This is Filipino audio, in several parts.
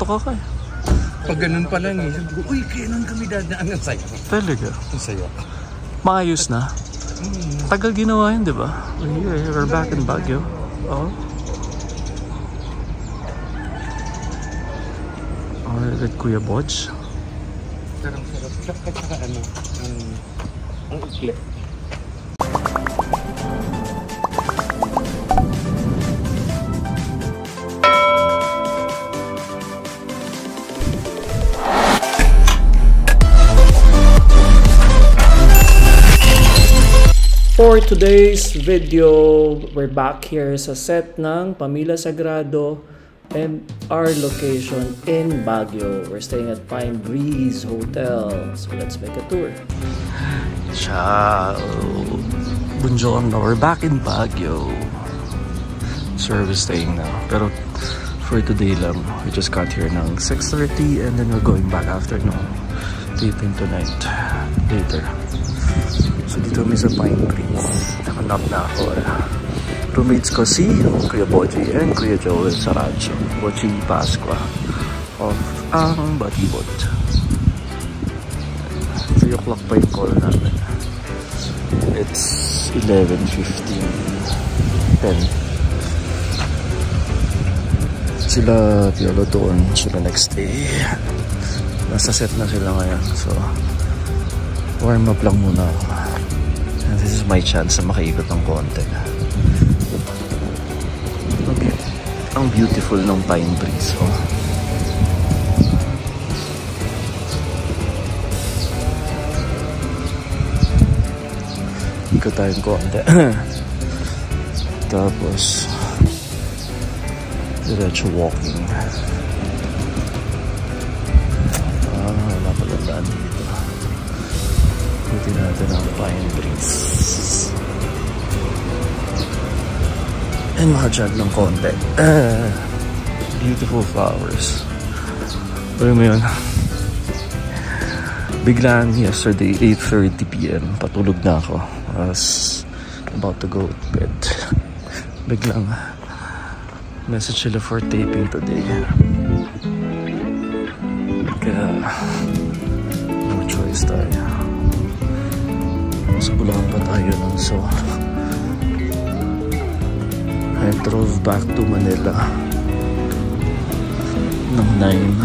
ka eh. Pag ganun pa lang eh. Sabi ko, uy, kailan kami dadaan? Ang saya. Talaga? Ang saya. Maayos na? Tagal ginawa yun, di ba? We're back in Baguio. Oh. With Kuya Bodge. Sarap-sarap. Saka ano, ang ikli. For today's video, we're back here sa set ng Pamilya Sagrado and our location in Baguio. We're staying at Pine Breeze Hotel. So let's make a tour. Ciao! Buongiorno, we're back in Baguio. So we're staying now. Pero for today lang, we just got here ng 6:30 and then we're going back after no. Dating tonight. Later. So dito kami sa Pine Breeze. Nakanap na ako. Roommates ko si Kuya Boji and Kuya Joel Saracho. Boji Pasqua of ang Batibot. 3 o'clock pa yung call namin. It's 11:15. 10. Sila Piolo doon. Sila next day. Nasa set na sila ngayon. So warm up lang muna ako. And this is my chance na makaikot ng konti. Okay. Ang beautiful ng Pine Breeze. Oh. Ikot tayong konti. Tapos diretso walking. Wala pala daan dito. Ikutin natin ang Pine Breeze. And makajag ng konti. Beautiful flowers. Pero mo yun. Biglaan yesterday, 8:30 PM. Patulog na ako. I was about to go to bed. Biglang message sila for taping today. Kaya no choice tayo. Mas bulangan pa tayo nun. So I drove back to Manila ng 9.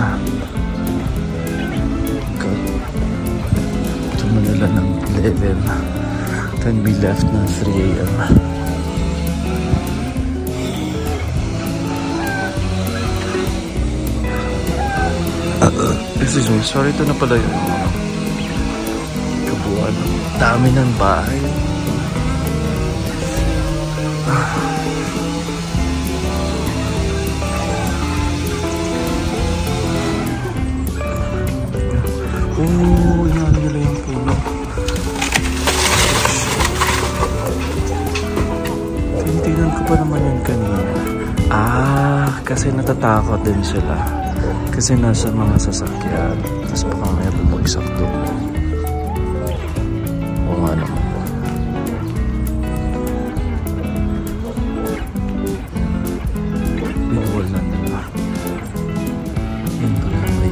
Got to Manila ng 11. Then we left na 3 AM. Excuse me, sorry, ito na pala yun. Kabuuan. Dami ng bahay. Yan nila yung puno. Tinitinan ko pa naman yun kanina. Kasi natatakot din sila. Kasi nasa mga sasakyan. Tapos baka may bumagsak doon. Oo nga naman. Binuhol na nila. Yun pala may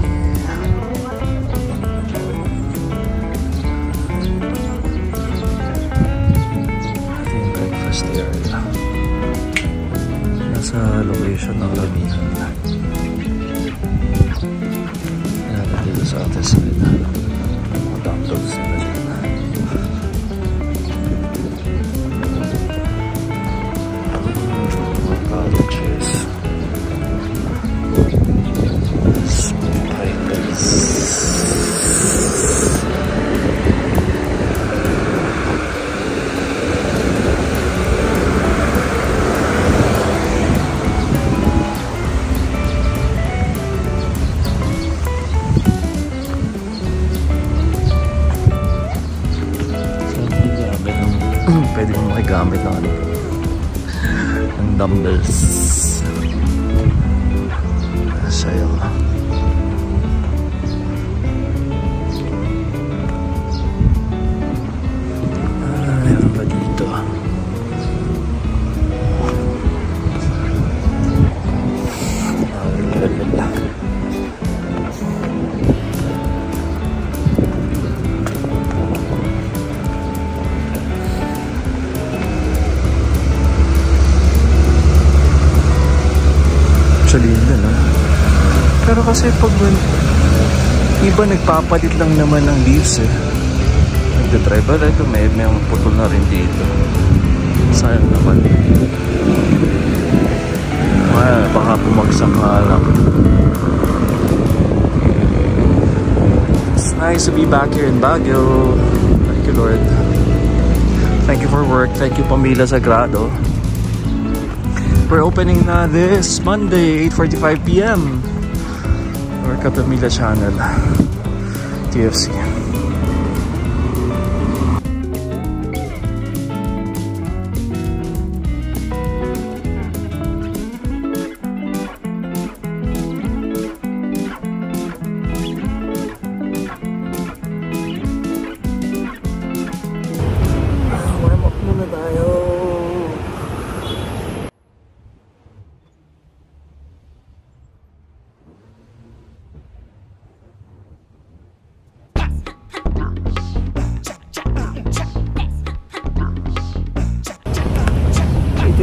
ito yung breakfast area. Nasa location ng Lamihan. Dito sa ating side. Downloads na dyan. Mga colleges. Spiders. Pwede mo makigamit ng ano, ng dumbbells. Sayo. Meron ba dito? Pero kasi pag iba nagpapalit lang naman ng leaves eh. Nagdadrive ba? Ito may putol na rin dito. Sayang naman. Baka bumagsak nga lang. It's nice to be back here in Baguio. Thank you, Lord. Thank you for work. Thank you, Pamilya Sagrado. We're opening na this Monday, 8:45 PM. Our Kapamilya channel, TFC.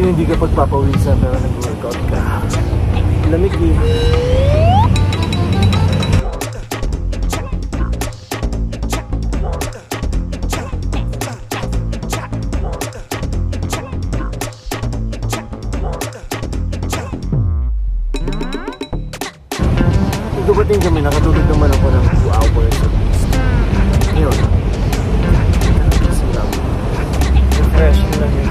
Hindi ka pagpapawisan pero nag-workout ka. Lamig eh. Dumating kami, nakatulog naman ako ng 2 hours at least. Ngayon, kasi lang, refreshing lang yun.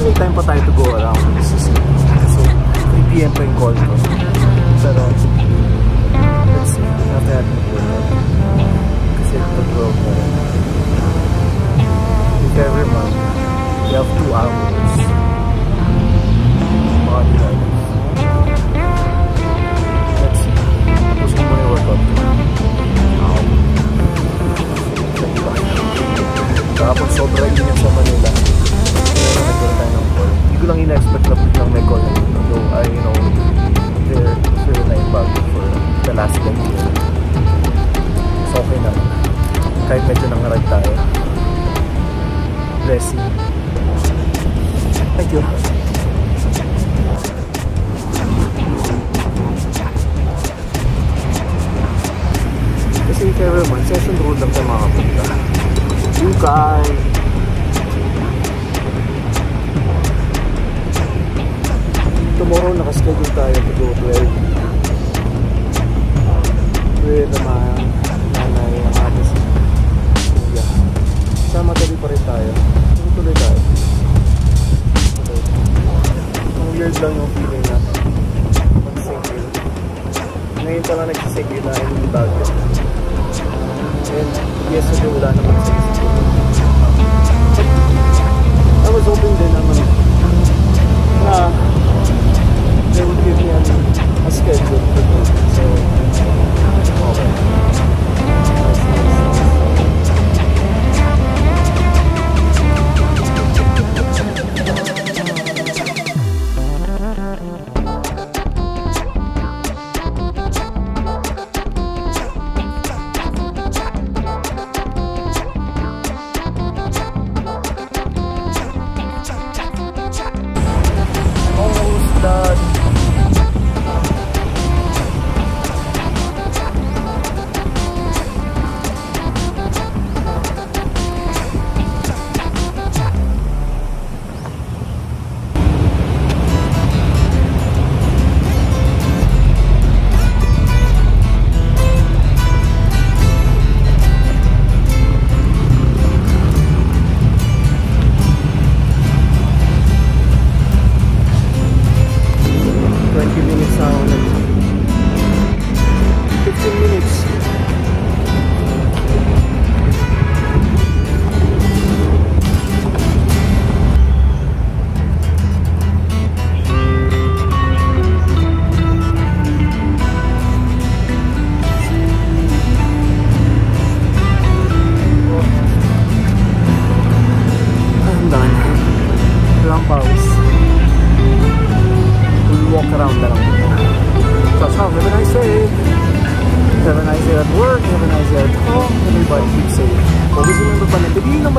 May time pa tayo to go around. Kasi 3 PM pa yung call ko. Pero let's see. After that mag-workout. Kasi mag-workout na rin. If every month you have 2 hours mga nilalas. Let's see. Tapos kung muna yung workout ko. Kapag sobra ingat sa Manila, hindi ko lang ina-expect na biglang may call. So I know they're sure na yung bago for the last 10 years. So okay na. Kahit medyo nangarag tayo. Blessing. Thank you. Kasi if ever man, session road lang tayo makapunta. Bukay! Tomorrow nakaschedule tayo to go to LD with mga nanay ang atis kuya. Sama tabi pa rin tayo. Tuloy tayo. Ang weird lang yung feeling na mag-single. Ngayon pala nag-single na yung Baguio. And yesterday wala naman sa isip. I was hoping din naman na they would give me a schedule to do. So, okay.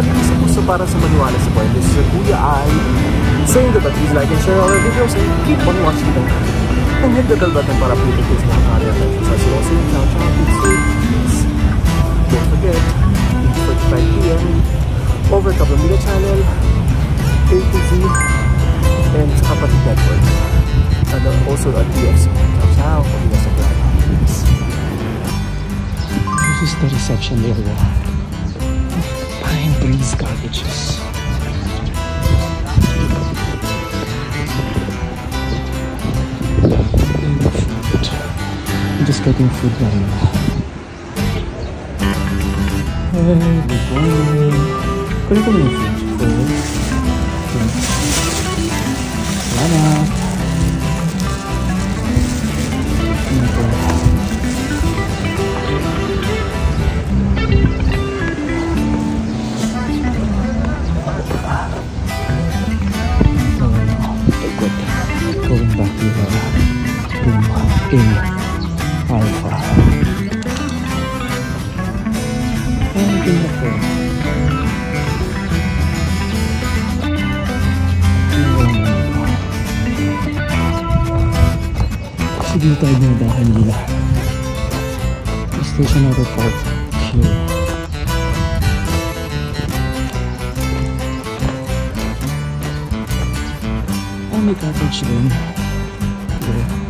But gusto para sa maniwala sa point, this is Kuya I saying that please like and share our videos and keep on watching them. And hit the bell button para updated kayo sa mga karya natin sa Siloso yung channel. Please don't forget, 8:45 PM over Kapamilya Channel, A to Z, and sa Kapatid Network. And also at TFC. Ciao, Pamilya sa Grado. This is the reception area. Pine Breeze Cottages. I'm just getting food now. Hey, good morning. Kunin ko na yung food. Salamat. Going back to the room in Alpha. Anything na po. Sige tayo na dahan nila. Stationary park here. May cottage din. Okay.